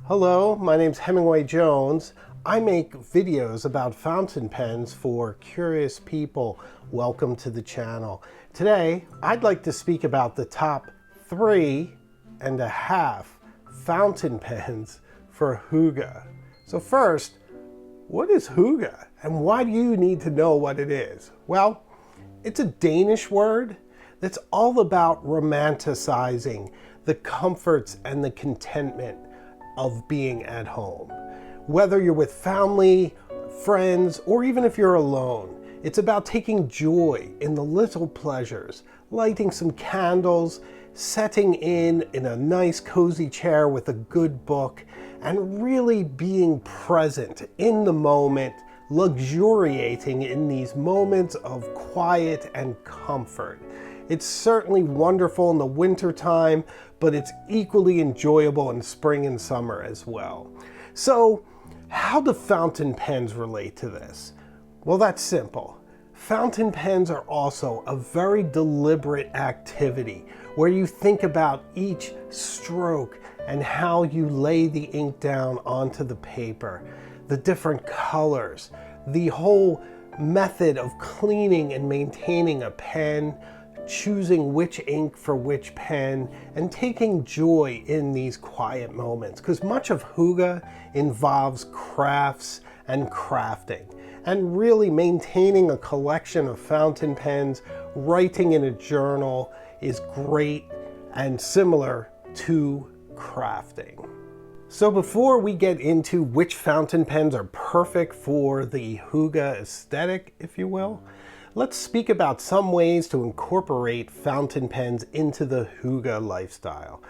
Hello, my name's Hemingway Jones. I make videos about fountain pens for curious people. Welcome to the channel. Today, I'd like to speak about the top 3.5 fountain pens for Hygge. So first, what is Hygge and why do you need to know what it is? Well, it's a Danish word that's all about romanticizing the comforts and the contentment of being at home. Whether you're with family, friends, or even if you're alone, it's about taking joy in the little pleasures, lighting some candles, setting in a nice cozy chair with a good book, and really being present in the moment, luxuriating in these moments of quiet and comfort. It's certainly wonderful in the winter time, but it's equally enjoyable in spring and summer as well. So, how do fountain pens relate to this? Well, that's simple. Fountain pens are also a very deliberate activity where you think about each stroke and how you lay the ink down onto the paper, the different colors, the whole method of cleaning and maintaining a pen, choosing which ink for which pen, and taking joy in these quiet moments. Because much of Hygge involves crafts and crafting, and really maintaining a collection of fountain pens, writing in a journal is great and similar to crafting. So before we get into which fountain pens are perfect for the Hygge aesthetic, if you will, let's speak about some ways to incorporate fountain pens into the Hygge lifestyle.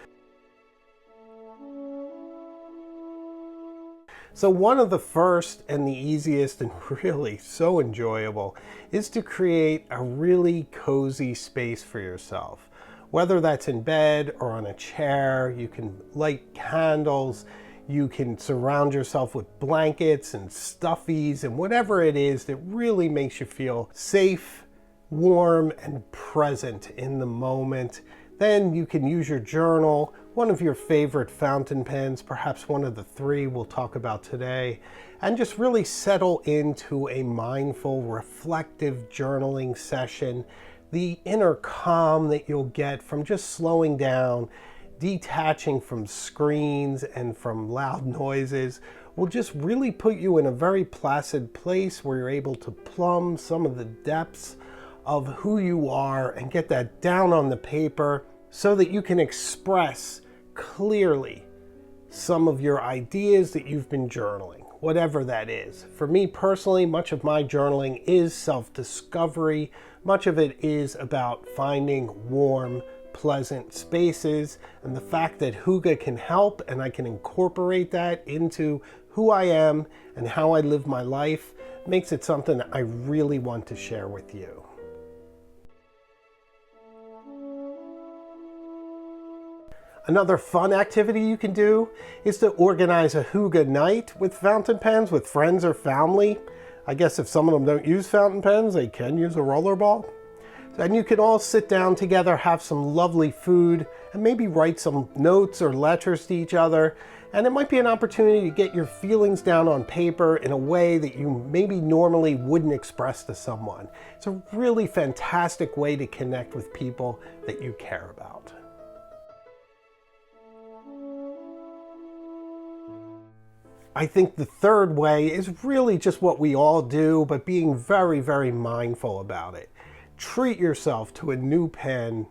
So one of the first and the easiest and really so enjoyable is to create a really cozy space for yourself. Whether that's in bed or on a chair, you can light candles, you can surround yourself with blankets and stuffies and whatever it is that really makes you feel safe, warm, and present in the moment. Then you can use your journal, one of your favorite fountain pens, perhaps one of the 3 we'll talk about today, and just really settle into a mindful, reflective journaling session. The inner calm that you'll get from just slowing down, detaching from screens and from loud noises will just really put you in a very placid place where you're able to plumb some of the depths of who you are and get that down on the paper so that you can express clearly some of your ideas that you've been journaling, whatever that is. For me personally, much of my journaling is self-discovery. Much of it is about finding warm, pleasant spaces, and the fact that Hygge can help and I can incorporate that into who I am and how I live my life makes it something I really want to share with you. Another fun activity you can do is to organize a Hygge night with fountain pens with friends or family. I guess if some of them don't use fountain pens, they can use a rollerball. And you can all sit down together, have some lovely food, and maybe write some notes or letters to each other. And it might be an opportunity to get your feelings down on paper in a way that you maybe normally wouldn't express to someone. It's a really fantastic way to connect with people that you care about. I think the third way is really just what we all do, but being very, very mindful about it. Treat yourself to a new pen.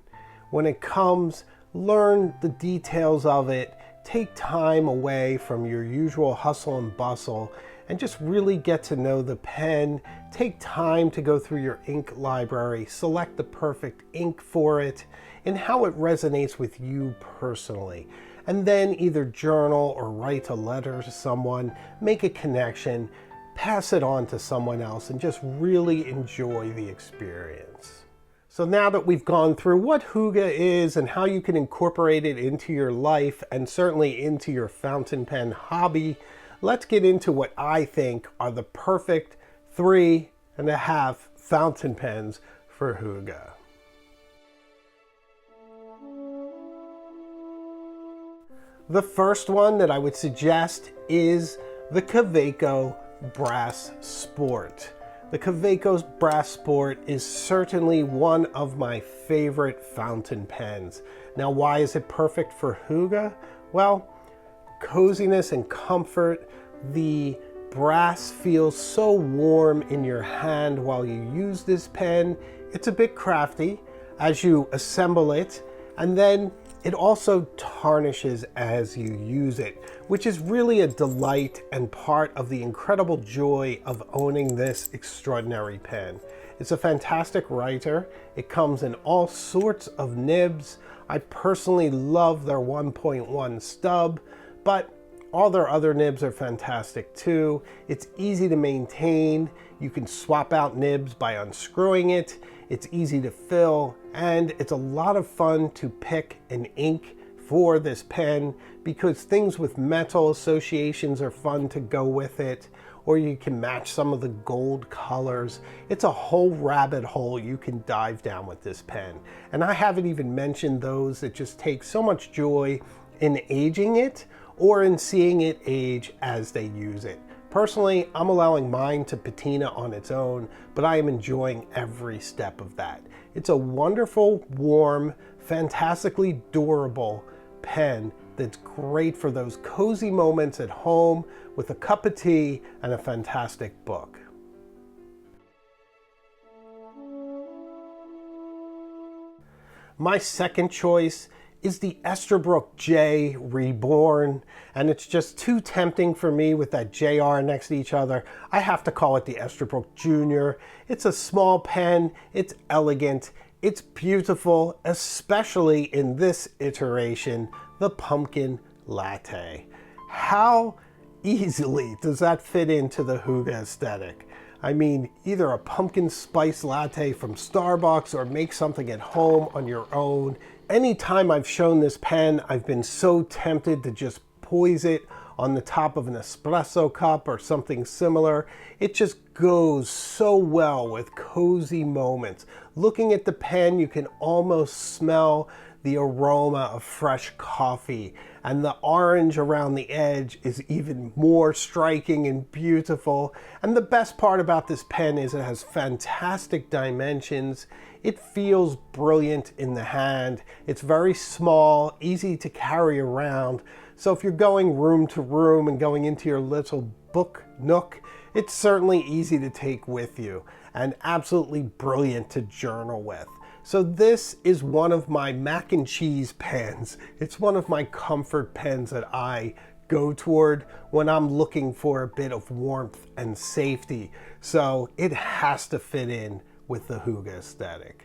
When it comes, learn the details of it. Take time away from your usual hustle and bustle and just really get to know the pen. Take time to go through your ink library, select the perfect ink for it and how it resonates with you personally. And then either journal or write a letter to someone, make a connection, pass it on to someone else, and just really enjoy the experience. So now that we've gone through what Hygge is and how you can incorporate it into your life and certainly into your fountain pen hobby, let's get into what I think are the perfect 3.5 fountain pens for Hygge. The first one that I would suggest is the Kaweco Brass Sport. The Kaweco's Brass Sport is certainly one of my favorite fountain pens. Now, why is it perfect for hygge? Well, coziness and comfort. The brass feels so warm in your hand while you use this pen. It's a bit crafty as you assemble it, and then it also tarnishes as you use it, which is really a delight and part of the incredible joy of owning this extraordinary pen. It's a fantastic writer. It comes in all sorts of nibs. I personally love their 1.1 stub, but all their other nibs are fantastic too. It's easy to maintain. You can swap out nibs by unscrewing it. It's easy to fill, and it's a lot of fun to pick an ink for this pen because things with metal associations are fun to go with it, or you can match some of the gold colors. It's a whole rabbit hole you can dive down with this pen. And I haven't even mentioned those that just take so much joy in aging it or in seeing it age as they use it. Personally, I'm allowing mine to patina on its own, but I am enjoying every step of that. It's a wonderful, warm, fantastically durable pen that's great for those cozy moments at home with a cup of tea and a fantastic book. My second choice is the Esterbrook J Reborn, and it's just too tempting for me with that JR next to each other. I have to call it the Esterbrook Junior. It's a small pen, it's elegant, it's beautiful, especially in this iteration, the Pumpkin Latte. How easily does that fit into the hygge aesthetic? I mean, either a pumpkin spice latte from Starbucks or make something at home on your own. Anytime I've shown this pen, I've been so tempted to just poise it on the top of an espresso cup or something similar. It just goes so well with cozy moments. Looking at the pen, you can almost smell the aroma of fresh coffee, and the orange around the edge is even more striking and beautiful. And the best part about this pen is it has fantastic dimensions. It feels brilliant in the hand. It's very small, easy to carry around. So if you're going room to room and going into your little book nook, it's certainly easy to take with you and absolutely brilliant to journal with. So this is one of my mac and cheese pens. It's one of my comfort pens that I go toward when I'm looking for a bit of warmth and safety. So it has to fit in with the hygge aesthetic.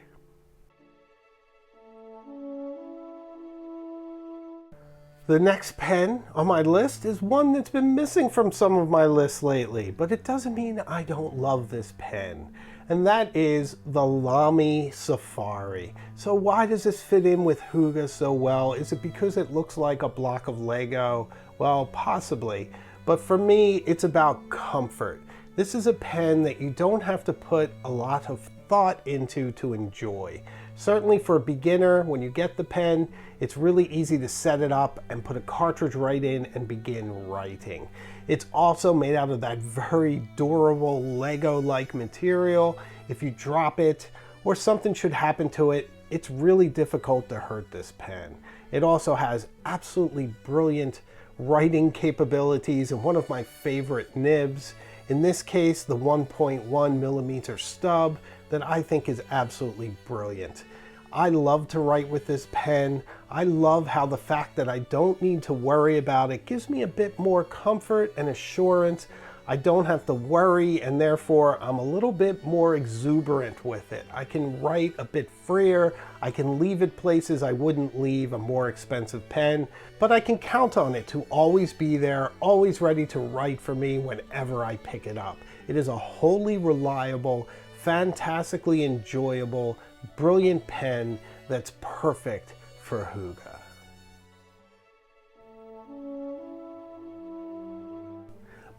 The next pen on my list is one that's been missing from some of my lists lately, but it doesn't mean I don't love this pen. And that is the Lamy Safari. So why does this fit in with hygge so well? Is it because it looks like a block of Lego? Well, possibly. But for me, it's about comfort. This is a pen that you don't have to put a lot of thought into to enjoy. Certainly for a beginner, when you get the pen, it's really easy to set it up and put a cartridge right in and begin writing. It's also made out of that very durable Lego-like material. If you drop it or something should happen to it, it's really difficult to hurt this pen. It also has absolutely brilliant writing capabilities and one of my favorite nibs. In this case, the 1.1 millimeter stub that I think is absolutely brilliant. I love to write with this pen. I love how the fact that I don't need to worry about it gives me a bit more comfort and assurance. I don't have to worry, and therefore I'm a little bit more exuberant with it. I can write a bit freer. I can leave it places I wouldn't leave a more expensive pen, but I can count on it to always be there, always ready to write for me whenever I pick it up. It is a wholly reliable, fantastically enjoyable, brilliant pen that's perfect for hygge.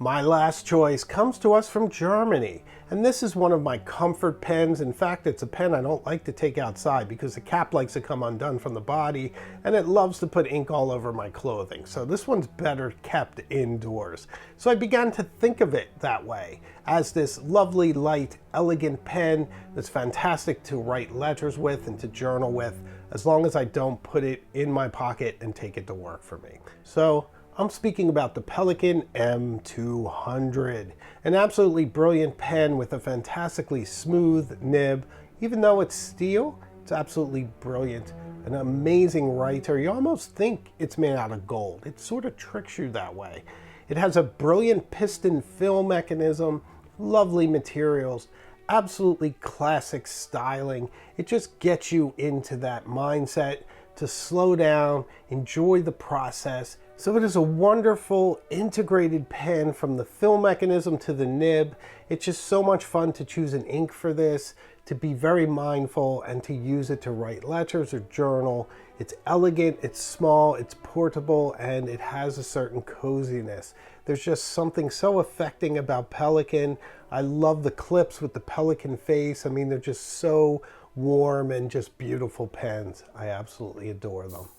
My last choice comes to us from Germany, and this is one of my comfort pens. In fact, it's a pen I don't like to take outside because the cap likes to come undone from the body, and it loves to put ink all over my clothing. So this one's better kept indoors. So I began to think of it that way, as this lovely, light, elegant pen that's fantastic to write letters with and to journal with, as long as I don't put it in my pocket and take it to work for me. So I'm speaking about the Pelikan M200, an absolutely brilliant pen with a fantastically smooth nib. Even though it's steel, it's absolutely brilliant. An amazing writer. You almost think it's made out of gold. It sort of tricks you that way. It has a brilliant piston fill mechanism, lovely materials, absolutely classic styling. It just gets you into that mindset to slow down, enjoy the process. So it is a wonderful integrated pen from the fill mechanism to the nib. It's just so much fun to choose an ink for this, to be very mindful and to use it to write letters or journal. It's elegant, it's small, it's portable, and it has a certain coziness. There's just something so affecting about Pelikan. I love the clips with the Pelikan face. I mean, they're just so warm and just beautiful pens. I absolutely adore them.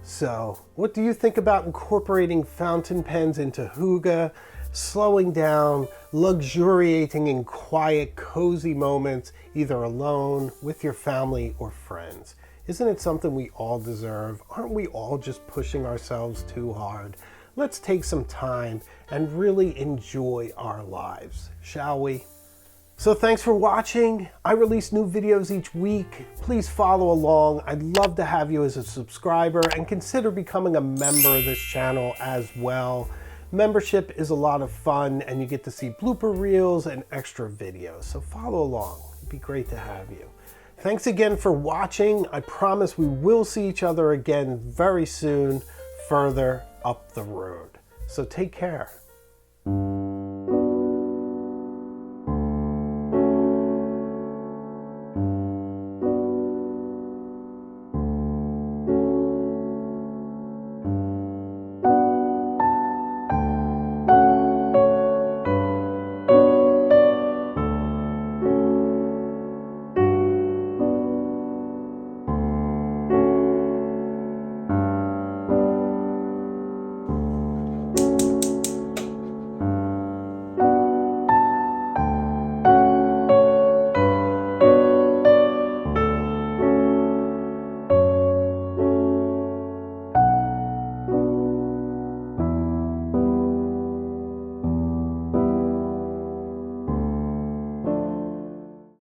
So, what do you think about incorporating fountain pens into Hygge, slowing down, luxuriating in quiet, cozy moments, either alone, with your family, or friends? Isn't it something we all deserve? Aren't we all just pushing ourselves too hard? Let's take some time and really enjoy our lives, shall we? So thanks for watching. I release new videos each week. Please follow along. I'd love to have you as a subscriber and consider becoming a member of this channel as well. Membership is a lot of fun and you get to see blooper reels and extra videos. So follow along. It'd be great to have you. Thanks again for watching. I promise we will see each other again very soon, further up the road. So take care.